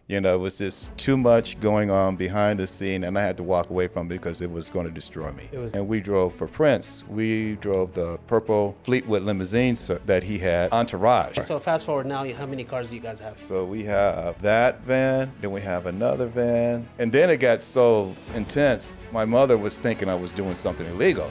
It was just too much going on behind the scene, and I had to walk away from it because it was going to destroy me. And we drove for Prince. We drove the purple Fleetwood limousine that he had, Entourage. So fast forward now, how many cars do you guys have? So we have that van, then we have another van, and then it got so intense, my mother was thinking I was doing something illegal.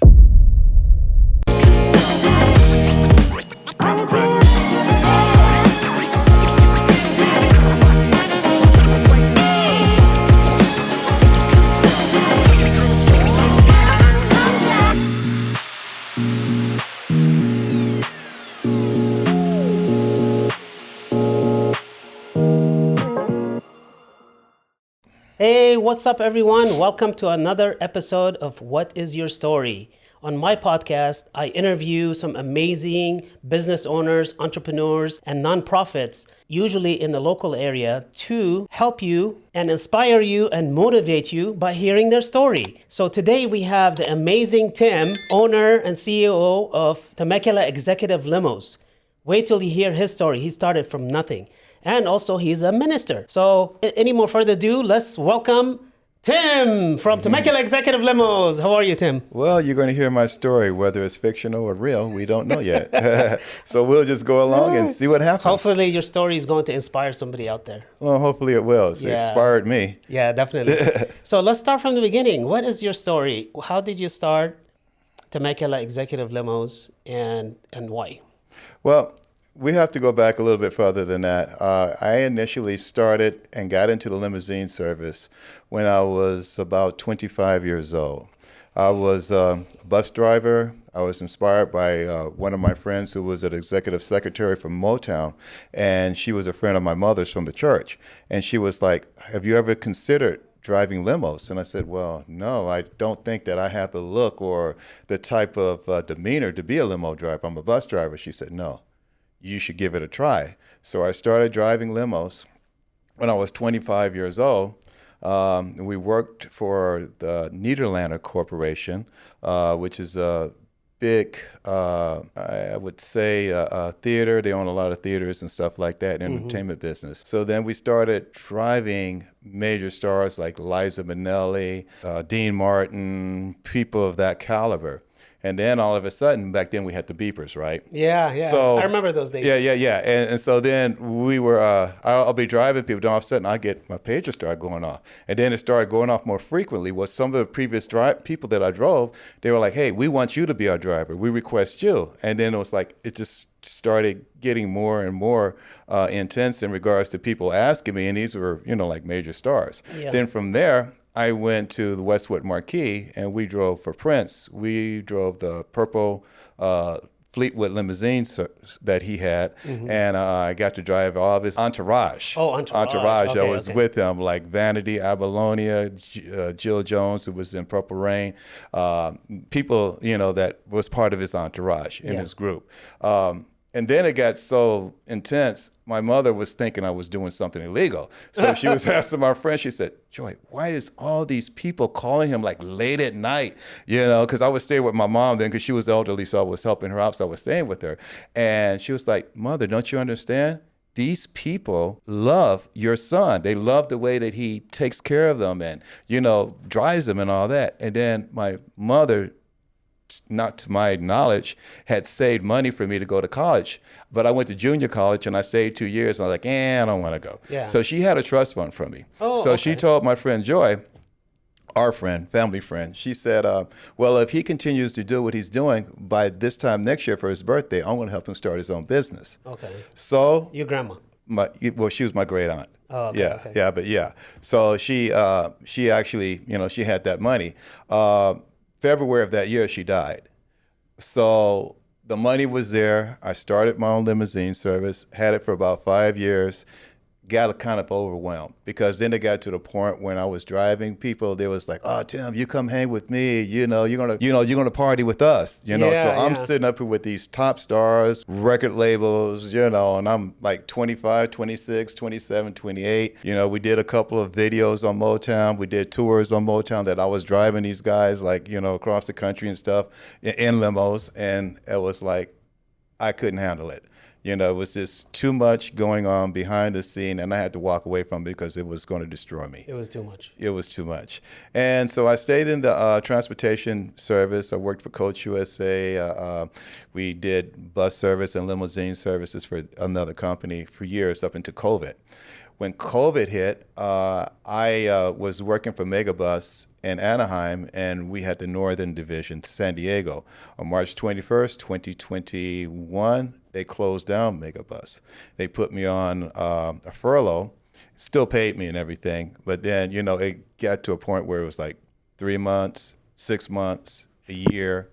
Hey, what's up, everyone? Welcome to another episode of What is Your Story? On my podcast, I interview some amazing business owners, entrepreneurs, and nonprofits, usually in the local area, to help you and inspire you and motivate you by hearing their story. So today we have the amazing Tim, owner and CEO of Temecula Executive Limos. Wait till you hear his story. He started from nothing. And also, he's a minister. So, any more further ado, let's welcome Tim from Temecula Executive Limos. How are you, Tim? Well, you're going to hear my story, whether it's fictional or real. We don't know yet. So we'll just go along and see what happens. Hopefully, your story is going to inspire somebody out there. Well, hopefully it will. It inspired me. Yeah, definitely. So let's start from the beginning. What is your story? How did you start Temecula Executive Limos and why? Well, we have to go back a little bit further than that. I initially started and got into the limousine service when I was about 25 years old. I was a bus driver. I was inspired by one of my friends who was an executive secretary from Motown, and she was a friend of my mother's from the church. And she was like, "Have you ever considered driving limos?" And I said, "Well, no, I don't think that I have the look or the type of demeanor to be a limo driver. I'm a bus driver." She said, "No, you should give it a try." So I started driving limos when I was 25 years old. We worked for the Nederlander Corporation, which is a big, I would say, a theater. They own a lot of theaters and stuff like that, entertainment business. So then we started driving major stars like Liza Minnelli, Dean Martin, people of that caliber. And then all of a sudden, back then we had the beepers, right? Yeah. So, I remember those days. Yeah. And so then we were, I'll be driving people, then all of a sudden I get my pager started going off. And then it started going off more frequently. Was some of the previous people that I drove, they were like, "Hey, we want you to be our driver. We request you." And then it was like, it just started getting more and more intense in regards to people asking me. And these were, like major stars. Yeah. Then from there, I went to the Westwood Marquee, and we drove for Prince. We drove the purple Fleetwood limousine that he had, and I got to drive all of his entourage. Oh, entourage. That was with him, like Vanity, Abalonia, Jill Jones, who was in Purple Rain. People, that was part of his entourage in his group. And then it got so intense, my mother was thinking I was doing something illegal. So she was asking my friend, she said, "Joy, why is all these people calling him like late at night?" Because I was staying with my mom then because she was elderly, so I was helping her out, so I was staying with her. And she was like, "Mother, don't you understand? These people love your son. They love the way that he takes care of them and, drives them and all that." And then my mother, not to my knowledge, had saved money for me to go to college. But I went to junior college and I stayed 2 years. And I was like, I don't want to go. Yeah. So she had a trust fund for me. She told my friend Joy, our friend, family friend, she said, well, if he continues to do what he's doing, by this time next year for his birthday, I'm going to help him start his own business. Okay. So your grandma? She was my great aunt. Oh, okay. Yeah. So she actually, she had that money. February of that year, she died. So the money was there. I started my own limousine service, had it for about 5 years. got kind of overwhelmed, because then it got to the point when I was driving people, they was like, "Oh, Tim, you come hang with me, you're gonna party with us, So I'm sitting up here with these top stars, record labels, and I'm like 25, 26, 27, 28. We did a couple of videos on Motown. We did tours on Motown that I was driving these guys across the country and stuff in limos, and it was like I couldn't handle it. You know, it was just too much going on behind the scene, and I had to walk away from it because it was going to destroy me. It was too much. It was too much. And so I stayed in the transportation service. I worked for Coach USA. We did bus service and limousine services for another company for years up into COVID. When COVID hit, I was working for Megabus in Anaheim, and we had the Northern Division, San Diego. On March 21st, 2021, they closed down Megabus. They put me on a furlough, still paid me and everything, but then, you know, it got to a point where it was like 3 months, 6 months, a year,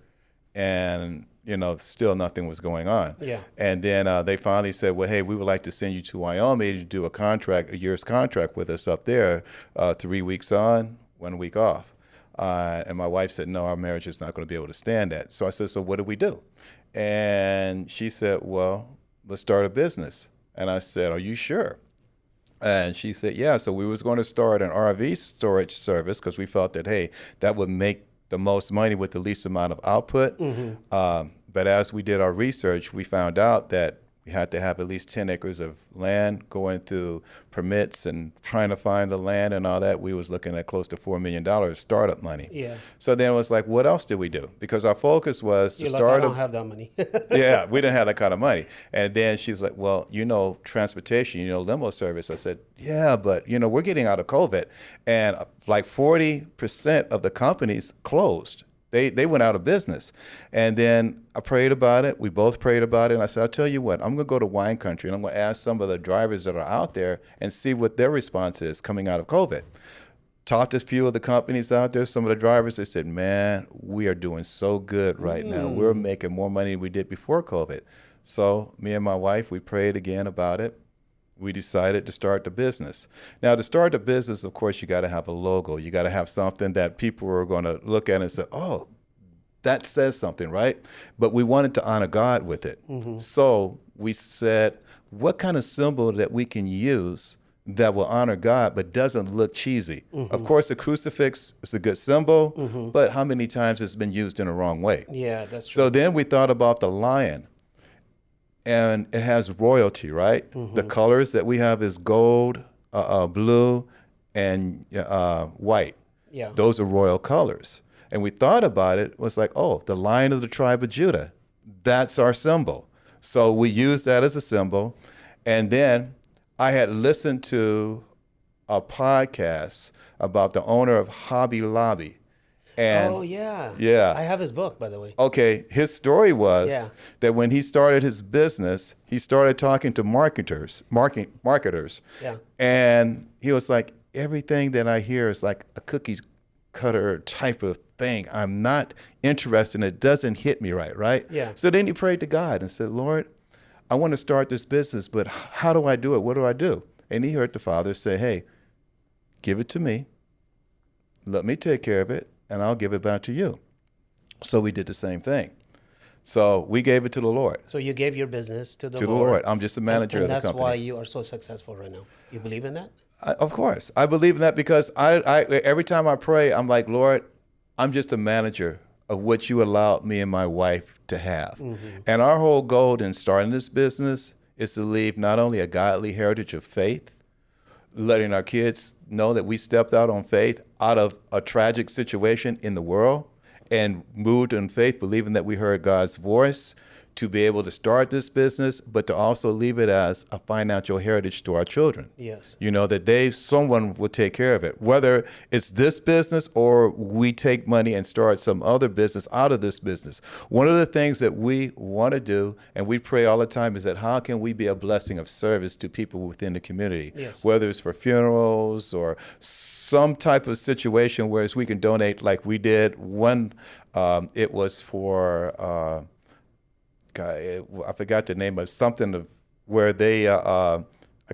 and you know, still nothing was going on. Yeah. And then they finally said, well, hey, we would like to send you to Wyoming to do a year's contract with us up there, 3 weeks on, 1 week off. And my wife said, no, our marriage is not going to be able to stand that. So I said, so what do we do? And she said, well, let's start a business. And I said, are you sure? And she said, yeah. So we was going to start an RV storage service because we felt that, hey, that would make the most money with the least amount of output. But as we did our research, we found out that we had to have at least 10 acres of land, going through permits and trying to find the land and all that. We was looking at close to $4 million startup money. Yeah. So then it was like, what else did we do? Because our focus was to start. I don't have that money. Yeah, we didn't have that kind of money. And then she's like, well, you know, transportation, you know, limo service. I said, yeah, but, you know, we're getting out of COVID. And like 40% of the companies closed. They went out of business. And then I prayed about it. We both prayed about it. And I said, I'll tell you what, I'm going to go to wine country and I'm going to ask some of the drivers that are out there and see what their response is coming out of COVID. Talked to a few of the companies out there, some of the drivers. They said, man, we are doing so good right now. We're making more money than we did before COVID. So me and my wife, we prayed again about it. We decided to start the business. Now, to start the business, of course, you got to have a logo. You got to have something that people are going to look at and say, oh, that says something, right? But we wanted to honor God with it. So we said, what kind of symbol that we can use that will honor God but doesn't look cheesy? Of course, the crucifix is a good symbol, but how many times it's been used in the wrong way? Yeah, that's true. So then we thought about the lion. And it has royalty, right? The colors that we have is gold, blue, and white. Yeah. Those are royal colors. And we thought about it, was like, oh, the Lion of the tribe of Judah. That's our symbol. So we used that as a symbol. And then I had listened to a podcast about the owner of Hobby Lobby. And oh, yeah. Yeah. I have his book, by the way. Okay, his story was that when he started his business, he started talking to marketers. Yeah. And he was like, everything that I hear is like a cookie cutter type of thing. I'm not interested in it. It doesn't hit me right? Yeah. So then he prayed to God and said, Lord, I want to start this business, but how do I do it? What do I do? And he heard the Father say, hey, give it to me. Let me take care of it. And I'll give it back to you. So we did the same thing. So we gave it to the Lord. So you gave your business to the To the Lord. Lord. I'm just a manager and of the that's company. why you are so successful right now. You believe in that? Of course. I believe in that because I every time I pray, I'm like, Lord, I'm just a manager of what you allowed me and my wife to have. And our whole goal in starting this business is to leave not only a godly heritage of faith, letting our kids know that we stepped out on faith out of a tragic situation in the world and moved in faith, believing that we heard God's voice to be able to start this business, but to also leave it as a financial heritage to our children. Yes. You know, that someone will take care of it, whether it's this business or we take money and start some other business out of this business. One of the things that we want to do, and we pray all the time, is that how can we be a blessing of service to people within the community, Yes. whether it's for funerals or some type of situation where we can donate like we did. One, it was for... I forgot the name of something where they a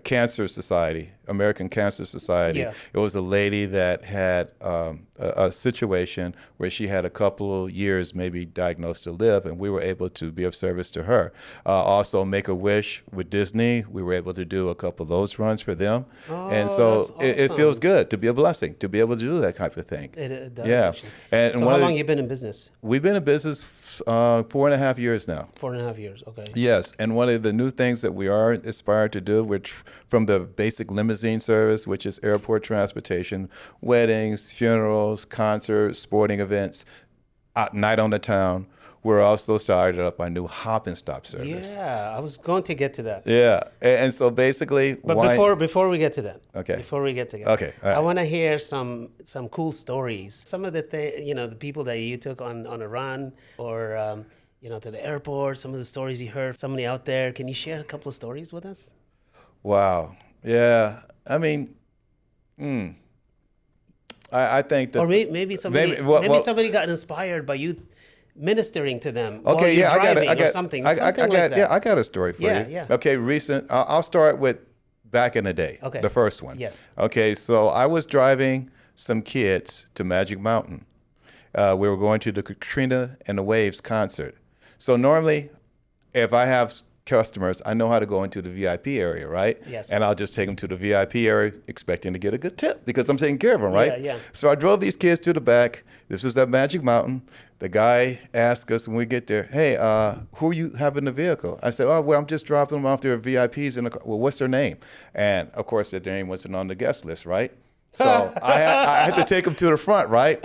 cancer society American Cancer Society. Yeah. It was a lady that had a situation where she had a couple of years maybe diagnosed to live, and we were able to be of service to her. Also, Make-A-Wish with Disney, we were able to do a couple of those runs for them. And so that's it feels awesome. good to be a blessing, to be able to do that type of thing. It does, Yeah. actually. And So one how of long the, you been in business? we've been in business 4.5 years now. 4.5 years. Okay. Yes, and one of the new things that we are inspired to do, which from the basic limousine service, which is airport transportation, weddings, funerals, concerts, sporting events, night on the town, we're also started up our new hop and stop service. Yeah, I was going to get to that. Yeah, and so basically, But before we get to that, Okay. Before we get to that, Okay, all right. I want to hear some cool stories. Some of the the people that you took on a run or to the airport. Some of the stories you heard. Somebody out there. Can you share a couple of stories with us? Wow, yeah, I mean, I think that Or maybe somebody somebody got inspired by you ministering to them while Okay, you're yeah, driving I got, or something. I Something got, like that. yeah, I got a story for Yeah, you. yeah. Okay, recent. I'll start with back in the day. Okay. The first one. Yes. Okay, so I was driving some kids to Magic Mountain. We were going to the Katrina and the Waves concert. So normally, if I have customers, I know how to go into the VIP area, right? Yes. And I'll just take them to the VIP area expecting to get a good tip because I'm taking care of them, right? Yeah, yeah. So I drove these kids to the back. This was at Magic Mountain. The guy asked us when we get there, hey, who are you having the vehicle? I said, oh, well, I'm just dropping them off their VIPs in the car. Well, what's their name? And of course, their name wasn't on the guest list, right? So I had to take them to the front, right?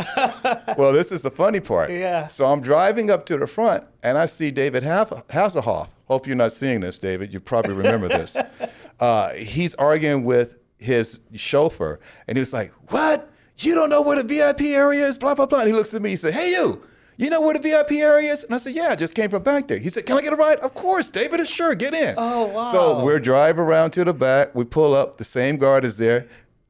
Well, this is the funny part. Yeah. So I'm driving up to the front, and I see David Hasselhoff. Hope you're not seeing this, David. You probably remember this. He's arguing with his chauffeur, and he was like, what? You don't know where the VIP area is? Blah, blah, blah. And he looks at me, he said, hey, you know where the VIP area is? And I said, yeah, I just came from back there. He said, can I get a ride? Of course, David is sure, get in. Oh, wow. So we're driving around to the back. We pull up, the same guard is there.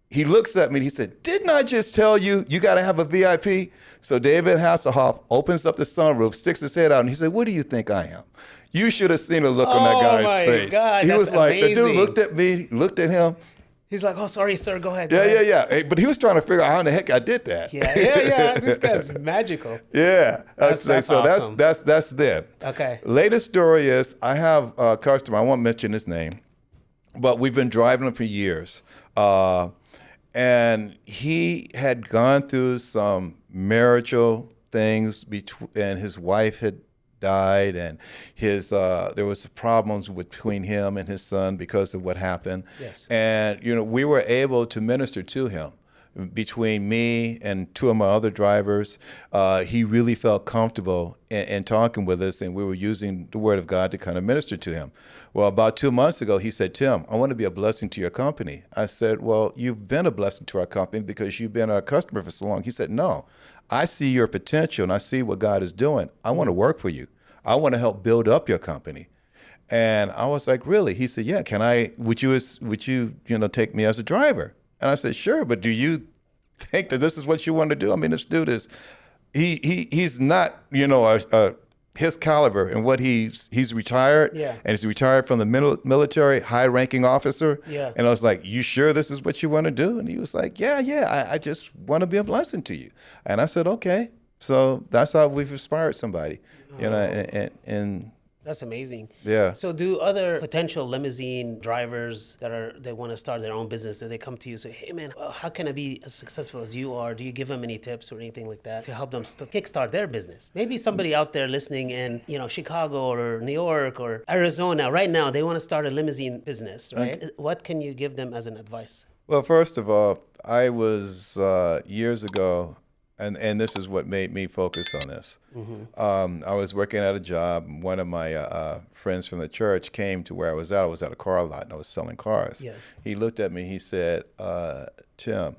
He looks at me and he said, didn't I just tell you got to have a VIP? So David Hasselhoff opens up the sunroof, sticks his head out, and he said, what do you think I am? You should have seen the look on that guy's my face. God, he that's was like, the amazing. dude looked at me, looked at him. He's like, oh, sorry, sir. Go ahead. Yeah. Hey, but he was trying to figure out how in the heck I did that. Yeah. This guy's magical. Yeah. That's awesome. That's them. Okay. Latest story is I have a customer, I won't mention his name, but we've been driving him for years. And he had gone through some marital things and his wife had died, and there was problems between him and his son because of what happened. Yes. And we were able to minister to him. Between me and two of my other drivers, he really felt comfortable in talking with us, and we were using the Word of God to kind of minister to him. Well, about 2 months ago, he said, Tim, I want to be a blessing to your company. I said, well, you've been a blessing to our company because you've been our customer for so long. He said, no, I see your potential and I see what God is doing. I want to work for you. I want to help build up your company. And I was like, really? He said, yeah, would you take me as a driver? And I said, sure, but do you think that this is what you want to do? I mean, this dude he's not, his caliber and what he's retired. Yeah. And he's retired from the military, high-ranking officer. Yeah. And I was like, you sure this is what you want to do? And he was like, yeah, I just want to be a blessing to you. And I said, okay. So that's how we've inspired somebody, and That's amazing. Yeah. So do other potential limousine drivers they want to start their own business, do they come to you and say, hey man, how can I be as successful as you are? Do you give them any tips or anything like that to help them kickstart their business? Maybe somebody out there listening in, Chicago or New York or Arizona right now, they want to start a limousine business, right? Okay. What can you give them as an advice? Well, first of all, I was years ago, and this is what made me focus on this. Mm-hmm. I was working at a job. One of my friends from the church came to where I was at. I was at a car lot, and I was selling cars. Yeah. He looked at me. He said, Tim,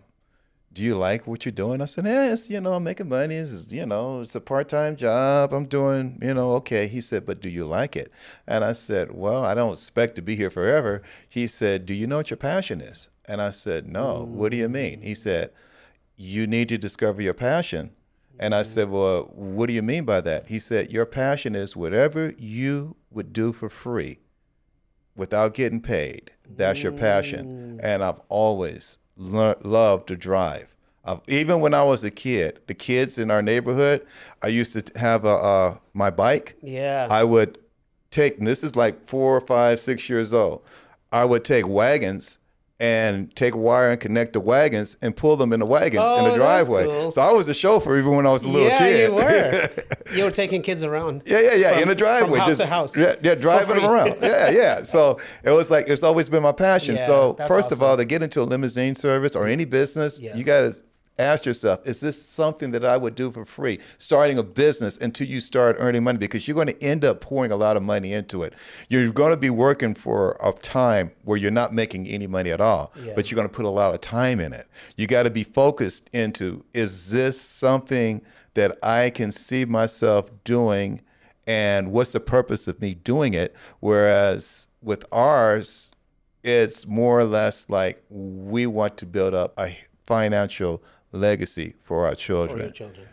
do you like what you're doing? I said, yes, I'm making money. It's a part-time job. I'm doing, okay. He said, but do you like it? And I said, well, I don't expect to be here forever. He said, do you know what your passion is? And I said, no. What do you mean? He said, you need to discover your passion. And I said, well, what do you mean by that? He said, your passion is whatever you would do for free, without getting paid. That's your passion. And I've always loved to drive. Even when I was a kid, the kids in our neighborhood, I used to have my bike. Yeah. I would take, and this is like 4 or 5, 6 years old. I would take wagons and take wire and connect the wagons and pull them in the wagons in the Oh, that's driveway. cool. So I was a chauffeur even when I was a little Yeah, kid. you were. You were taking kids around. Yeah, in the driveway. From house to house. Yeah, driving them free. around. Yeah. So it was like, it's always been my passion. Yeah, So that's first of awesome. all, to get into a limousine service or any business, Yeah. you got to ask yourself, is this something that I would do for free? Starting a business until you start earning money, because you're going to end up pouring a lot of money into it. You're going to be working for a time where you're not making any money at all, but you're going to put a lot of time in it. You got to be focused into, is this something that I can see myself doing, and what's the purpose of me doing it? Whereas with ours, it's more or less like we want to build up a financial legacy for our children. For your children.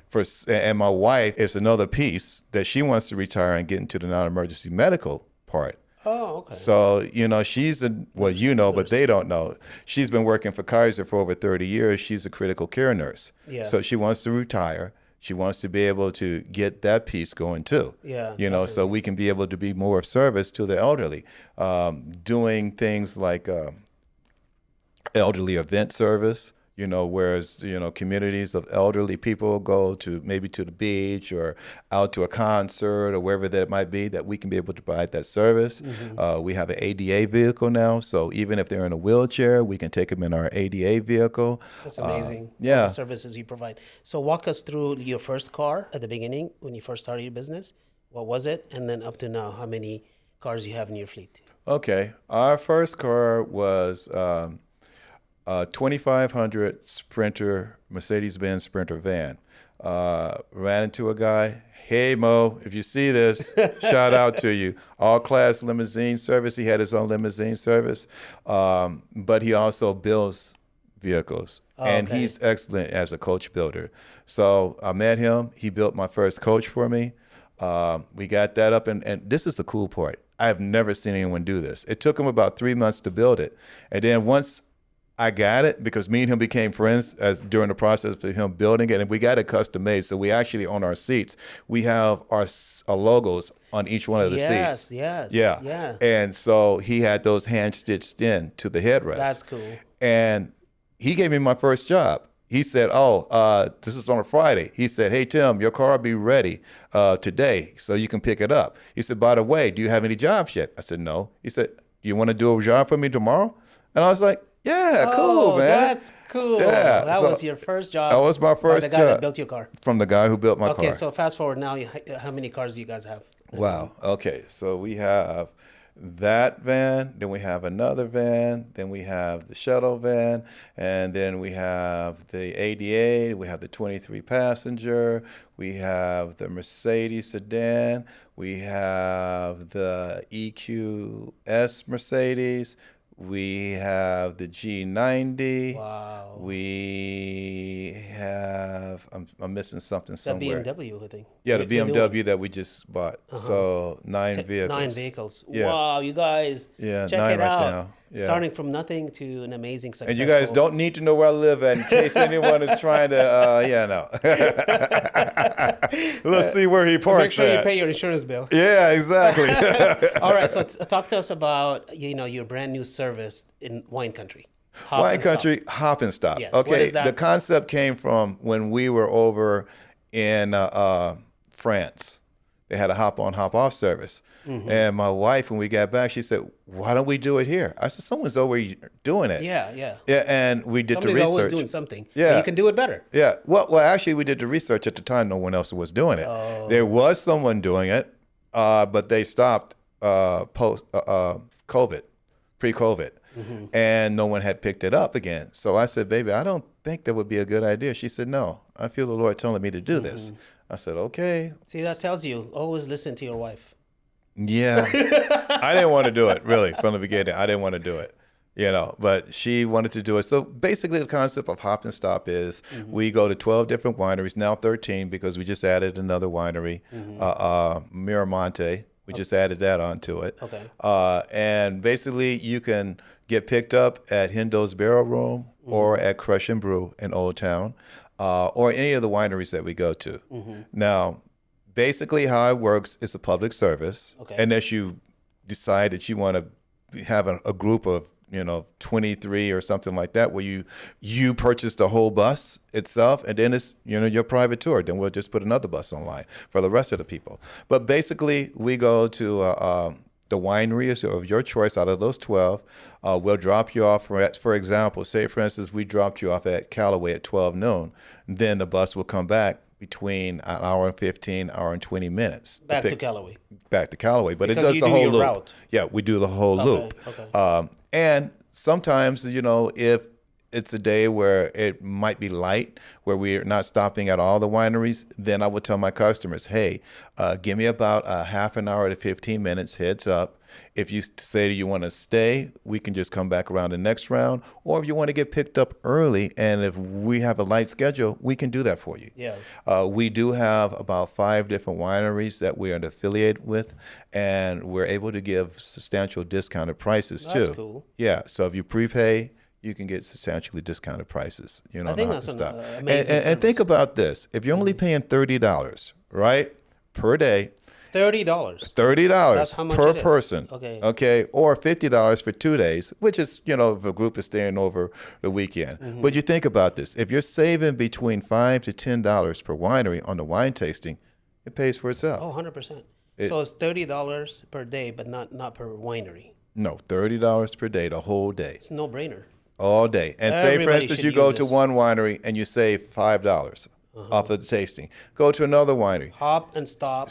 And my wife is another piece that she wants to retire and get into the non-emergency medical part. Oh, okay. So, she's but they don't know. She's been working for Kaiser for over 30 years. She's a critical care nurse. Yeah. So she wants to retire. She wants to be able to get that piece going too. Yeah, So we can be able to be more of service to the elderly, doing things like elderly event service. Whereas, communities of elderly people go to maybe to the beach or out to a concert or wherever that might be, that we can be able to provide that service. We have an ADA vehicle now. So even if they're in a wheelchair, we can take them in our ADA vehicle. That's amazing. All Yeah. the services you provide. So walk us through your first car at the beginning when you first started your business. What was it? And then up to now, how many cars you have in your fleet? Okay. Our first car was a 2500 Sprinter, Mercedes-Benz Sprinter van. Ran into a guy. Hey, Mo, if you see this, shout out to you. All-class limousine service. He had his own limousine service, but he also builds vehicles. And okay. he's excellent as a coach builder. So I met him. He built my first coach for me. We got that up, and this is the cool part. I have never seen anyone do this. It took him about 3 months to build it. And then once I got it, because me and him became friends during the process of him building it, and we got it custom made. So we actually, on our seats, we have our logos on each one of the seats. Yes. Yeah. And so he had those hand stitched in to the headrest. That's cool. And he gave me my first job. He said, this is on a Friday. He said, hey, Tim, your car will be ready today, so you can pick it up. He said, by the way, do you have any jobs yet? I said, no. He said, do you want to do a job for me tomorrow? And I was like, yeah, cool, man. That's cool. Yeah, That was your first job. That was my first by the guy job. that built your car. From the guy who built my car. Okay, so fast forward now, how many cars do you guys have? Wow. Okay, so we have that van, then we have another van, then we have the shuttle van, and then we have the ADA, we have the 23 passenger, we have the Mercedes sedan, we have the EQS Mercedes, we have the G90. Wow. We have, I'm missing something The somewhere. BMW, I think. Yeah, the The new one. BMW that we just bought. So 9 vehicles. 9 vehicles. Yeah. Wow, you guys. Yeah, check 9 it right out. now. Yeah. Starting from nothing to an amazing success. And you guys don't need to know where I live at in case anyone is trying to, Let's see where he Make parks sure you at. pay your insurance bill. Yeah, exactly. All right, so talk to us about your brand new service in wine country. Hop Wine and Stop. country, hop and stop. Yes, what Okay, is that? the concept came from when we were over in France. They had a hop on, hop off service. And my wife, when we got back, she said, why don't we do it here? I said, someone's already doing it. Yeah. Yeah, and we did Somebody's the research. always doing something. Yeah. And you can do it better. Yeah. Well, actually, we did the research at the time. No one else was doing it. Oh. There was someone doing it, but they stopped post COVID, pre-COVID, and no one had picked it up again. So I said, baby, I don't think that would be a good idea. She said, no, I feel the Lord telling me to do this. I said, okay. See, that tells you, always listen to your wife. Yeah. I didn't want to do it, really, from the beginning. I didn't want to do it. But she wanted to do it. So basically the concept of hop and stop is we go to 12 different wineries, now 13 because we just added another winery, Miramonte. We just added that onto it. Okay. And basically, you can get picked up at Hendo's Barrel Room or at Crush and Brew in Old Town, or any of the wineries that we go to. Now, basically how it works is a public service, unless you decide that you want to have a group of 23 or something like that, where you purchase the whole bus itself, and then it's your private tour. Then we'll just put another bus online for the rest of the people. But basically, we go to the wineries of your choice out of those 12. We'll drop you off for example, say for instance, we dropped you off at Callaway at 12 noon. Then the bus will come back between an hour and 15, hour and 20 minutes. Back to Callaway. Back to Callaway, but Because it does you the do whole your loop. route. Yeah, we do the whole loop. Okay. And sometimes, if it's a day where it might be light, where we're not stopping at all the wineries, then I would tell my customers, hey, give me about a half an hour to 15 minutes heads up. If you say you want to stay, we can just come back around the next round. Or if you want to get picked up early, and if we have a light schedule, we can do that for you. Yeah. We do have about 5 different wineries that we are affiliated with, and we're able to give substantial discounted prices too. That's cool. Yeah. So if you prepay, you can get substantially discounted prices. I think that's amazing and think about this: if you're only paying $30, right, per day. $30. $30 That's how much per it is. person. Okay. Or $50 for 2 days, which is, if a group is staying over the weekend. But you think about this. If you're saving between $5 to $10 per winery on the wine tasting, it pays for itself. Oh, 100%. So it's $30 per day, but not per winery. No, $30 per day, the whole day. It's a no-brainer. All day. And say, for Everybody instance, should you go use to this. one winery and you save $5 off of the tasting. Go to another winery. Hop and stop.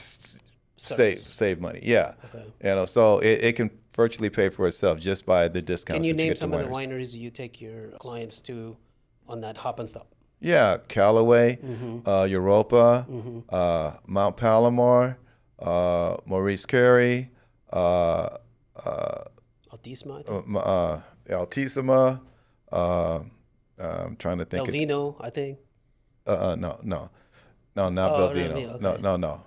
Save money. Yeah. So it can virtually pay for itself just by the discounts. Can you that name get some to of the wineries. wineries you take your clients to on that hop and stop? Yeah, Callaway, Europa, Mount Palomar, Maurice Carey, Altísima, I think. Altísima. I'm trying to think. Belvino, I think. No, not Belvino. Okay.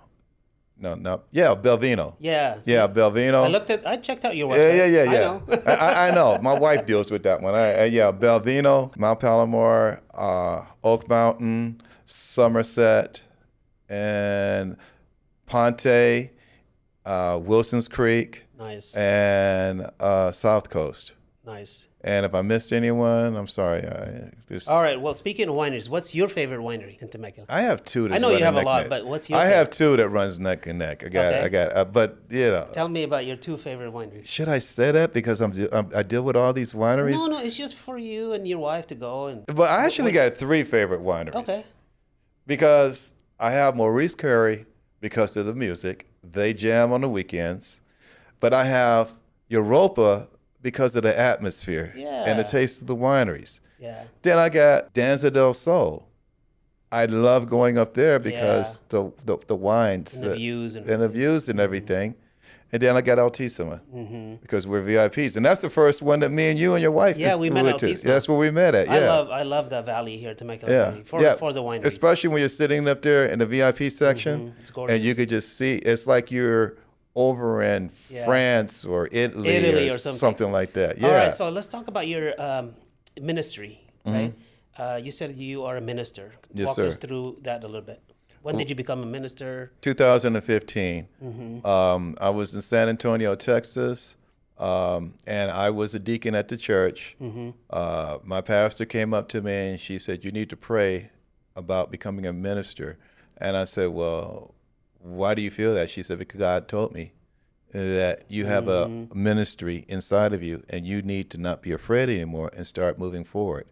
No. Yeah, Belvino. Yeah. Yeah, Belvino. I checked out your website. Yeah. I know. I know. My wife deals with that one. Belvino, Mount Palomar, Oak Mountain, Somerset, and Ponte, Wilson's Creek, Nice. and South Coast. Nice. And if I missed anyone, I'm sorry. All right. Well, speaking of wineries, what's your favorite winery in Temecula? I have 2. I know you have a lot, but what's your I favorite? have 2 that runs neck and neck. I got. But Tell me about your 2 favorite wineries. should I say that because I deal with all these wineries? No, it's just for you and your wife to go and. But I actually got 3 favorite wineries. Okay. Because I have Maurice Carey because of the music. They jam on the weekends. But I have Europa because of the atmosphere and the taste of the wineries. Yeah. Then I got Danza del Sol. I love going up there because the wines And the views and the views and everything. And then I got Altísima because we're VIPs, and that's the first one that me and you and your wife we met at to. Altísima. That's where we met at. Yeah, I love the valley here, Temecula Valley, for the wineries. Especially when you're sitting up there in the VIP section, It's gorgeous. and you could just see. It's like you're over in France or Italy or something like that. Yeah. All right, so let's talk about your ministry, right? You said you are a minister. Yes, Walk sir. us through that a little bit. When did you become a minister? 2015. I was in San Antonio, Texas, and I was a deacon at the church. My pastor came up to me and she said, "You need to pray about becoming a minister." And I said, "Well, why do you feel that?" She said, "Because God told me that you have a ministry inside of you and you need to not be afraid anymore and start moving forward."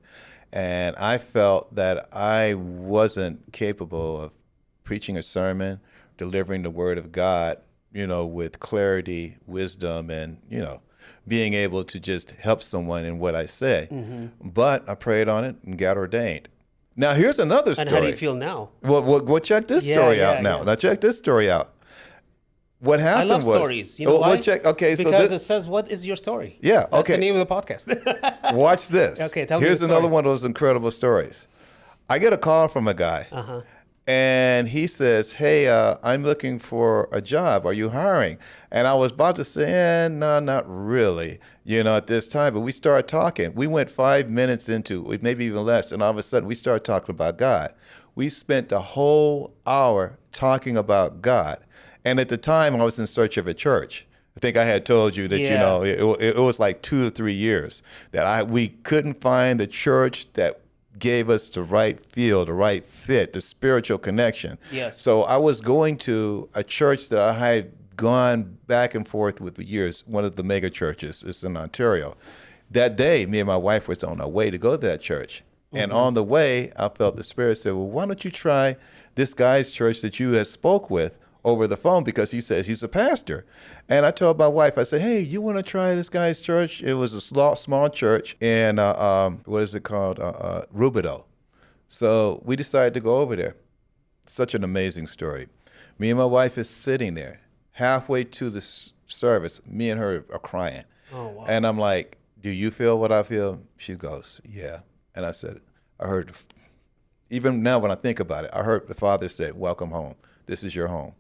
And I felt that I wasn't capable of preaching a sermon, delivering the word of God, with clarity, wisdom, and, being able to just help someone in what I say. But I prayed on it and got ordained. Now, here's another story. And how do you feel now? Well, check this story out now. Now, check this story out. What happened I love was... stories. You know why? Because it says, what is your story? Yeah, That's okay. the name of the podcast. Watch this. Okay, tell me Here's the another story. one of those incredible stories. I get a call from a guy, And he says, hey, I'm looking for a job. Are you hiring? And I was about to say, no, not really, at this time. But we started talking. We went 5 minutes into it, maybe even less. And all of a sudden, we started talking about God. We spent the whole hour talking about God. And at the time, I was in search of a church. I think I had told you that, Yeah. it was like 2 or 3 years that we couldn't find a church that gave us the right feel, the right fit, the spiritual connection. Yes. So I was going to a church that I had gone back and forth with for years, one of the mega churches. It's in Ontario. That day, me and my wife was on our way to go to that church. And on the way, I felt the Spirit say, well, why don't you try this guy's church that you had spoke with over the phone, because he says he's a pastor. And I told my wife, I said, hey, you want to try this guy's church? It was a small church in, what is it called? Rubidoux. So we decided to go over there. Such an amazing story. Me and my wife is sitting there. Halfway to the service, me and her are crying. Oh, wow. And I'm like, do you feel what I feel? She goes, yeah. And I said, I heard, even now when I think about it, I heard the Father say, welcome home. This is your home.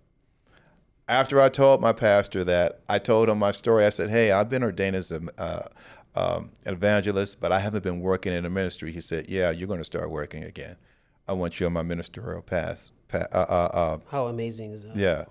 After I told my pastor that, I told him my story. I said, hey, I've been ordained as an evangelist, but I haven't been working in the ministry. He said, yeah, you're going to start working again. I want you on my ministerial pass. How amazing is that?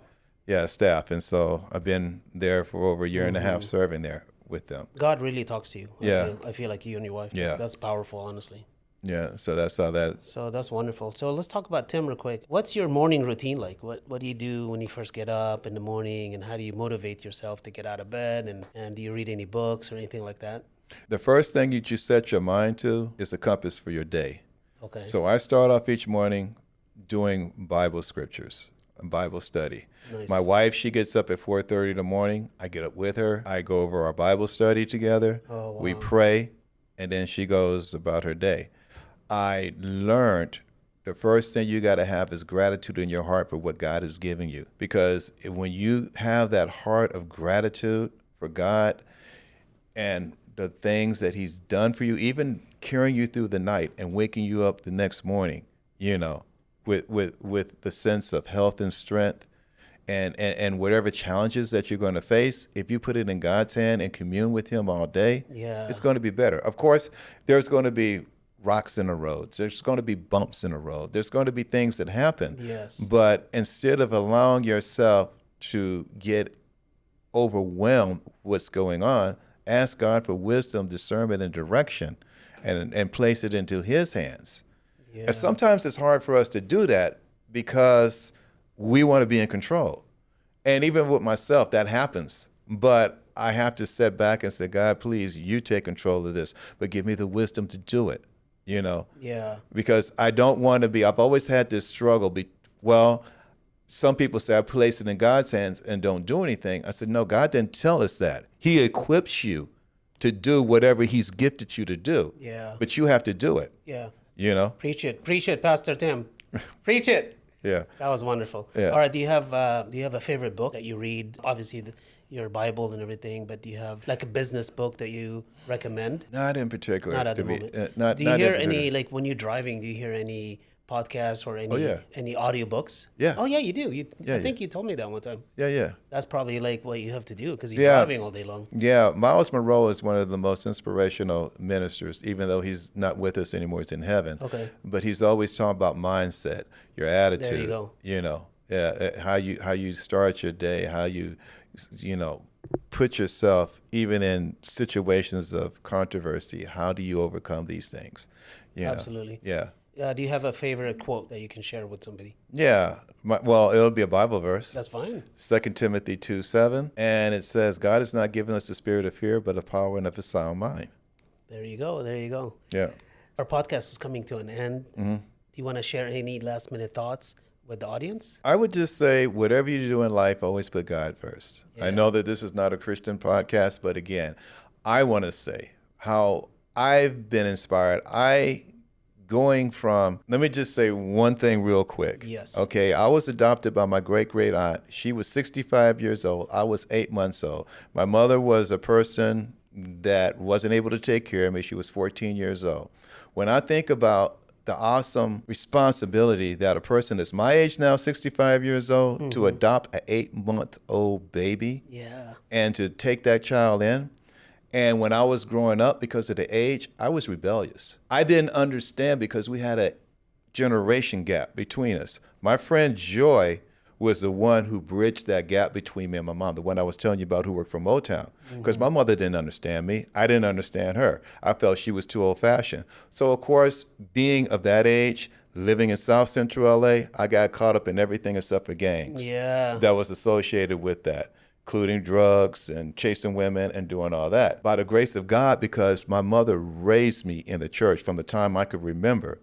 Yeah, staff. And so I've been there for over a year and a half serving there with them. God really talks to you. Yeah. I feel like you and your wife. Yeah. That's powerful, honestly. Yeah, so that's how that. So that's wonderful. So let's talk about Tim real quick. What's your morning routine like? What do you do when you first get up in the morning, and how do you motivate yourself to get out of bed? And do you read any books or anything like that? The first thing you set your mind to is a compass for your day. Okay. So I start off each morning doing Bible scriptures, a Bible study. Nice. My wife, she gets up at 4:30 in the morning. I get up with her. I go over our Bible study together. Oh, wow. We pray, and then she goes about her day. I learned the first thing you got to have is gratitude in your heart for what God is giving you. Because when you have that heart of gratitude for God and the things that he's done for you, even carrying you through the night and waking you up the next morning, with the sense of health and strength and whatever challenges that you're going to face, if you put it in God's hand and commune with him all day, it's going to be better. Of course, there's going to be rocks in the roads. There's going to be bumps in the road. There's going to be things that happen. Yes. But instead of allowing yourself to get overwhelmed with what's going on, ask God for wisdom, discernment, and direction, and place it into his hands. Yeah. And sometimes it's hard for us to do that because we want to be in control. And even with myself, that happens. But I have to step back and say, God, please, you take control of this, but give me the wisdom to do it. Yeah. Because I don't want to be, I've always had this struggle. Some people say I place it in God's hands and don't do anything. I said, no, God didn't tell us that. He equips you to do whatever he's gifted you to do. Yeah. But you have to do it. Yeah. Preach it, Pastor Tim. Preach it. Yeah. That was wonderful. Yeah. All right. Do you have a favorite book that you read? Obviously, your Bible and everything, but do you have like a business book that you recommend? Not in particular. Not at the moment. Do you not hear in any, particular. like when you're driving, do you hear any podcasts or any yeah. any audiobooks? Yeah. Oh, yeah, you do. Yeah, I think you told me that one time. Yeah. That's probably like what you have to do because you're Yeah. driving all day long. Yeah, Miles Monroe is one of the most inspirational ministers, even though he's not with us anymore, he's in heaven. Okay. But he's always talking about mindset, your attitude. There you go. How you start your day, how you put yourself even in situations of controversy. How do you overcome these things? Absolutely. Yeah. Do you have a favorite quote that you can share with somebody? Yeah. It'll be a Bible verse. That's fine. 2 Timothy 2:7, and it says, God has not given us the spirit of fear, but of power and of a sound mind. There you go. Yeah. Our podcast is coming to an end. Mm-hmm. Do you want to share any last minute thoughts with the audience? I would just say, whatever you do in life, always put God first. Yeah. I know that this is not a Christian podcast, but again, I want to say how I've been inspired. Let me just say one thing real quick. Yes. Okay, I was adopted by my great aunt. She was 65 years old. I was 8 months old. My mother was a person that wasn't able to take care of me. She was 14 years old. When I think about the awesome responsibility that a person that's my age now, 65 years old, to adopt an 8-month-old baby Yeah. and to take that child in. And when I was growing up, because of the age, I was rebellious. I didn't understand because we had a generation gap between us. My friend Joy was the one who bridged that gap between me and my mom, the one I was telling you about who worked for Motown. Because my mother didn't understand me. I didn't understand her. I felt she was too old-fashioned. So, of course, being of that age, living in South Central LA, I got caught up in everything except for gangs Yeah. that was associated with that, including drugs and chasing women and doing all that. By the grace of God, because my mother raised me in the church from the time I could remember,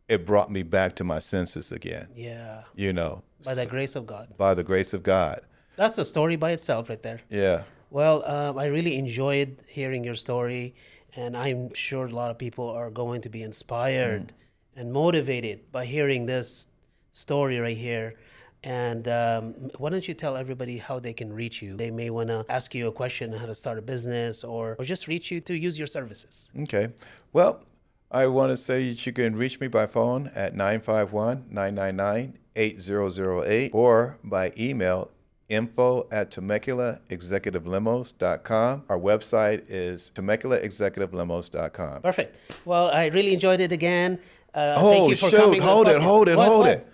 it brought me back to my senses again, Yeah. you know. By the grace of God. By the grace of God. That's a story by itself right there. Yeah. Well, I really enjoyed hearing your story, and I'm sure a lot of people are going to be inspired and motivated by hearing this story right here. And why don't you tell everybody how they can reach you? They may want to ask you a question on how to start a business or just reach you to use your services. Okay. Well, I want to say that you can reach me by phone at 951-999-8008 or by email info@TemeculaExecutiveLimos.com. Our website is TemeculaExecutiveLimos.com. Perfect. Well, I really enjoyed it again. Thank Oh, you for shoot. coming. Hold it. What?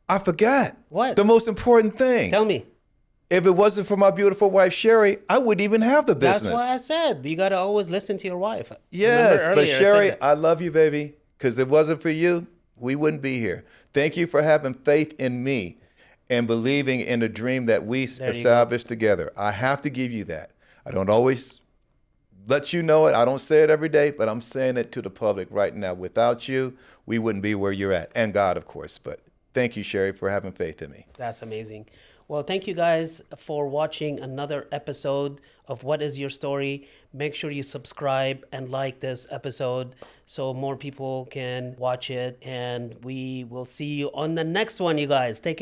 I forgot. What? The most important thing. Tell me. If it wasn't for my beautiful wife, Sherry, I wouldn't even have the business. That's why I said you got to always listen to your wife. Yes, Remember but earlier I Sherry, said that. I love you, baby, because if it wasn't for you, we wouldn't be here. Thank you for having faith in me and believing in the dream that we established together. I have to give you that. I don't always let you know it. I don't say it every day, but I'm saying it to the public right now. Without you, we wouldn't be where you're at. And God, of course. But thank you, Sherry, for having faith in me. That's amazing. Well, thank you guys for watching another episode of What Is Your Story. Make sure you subscribe and like this episode so more people can watch it. And we will see you on the next one, you guys. Take care.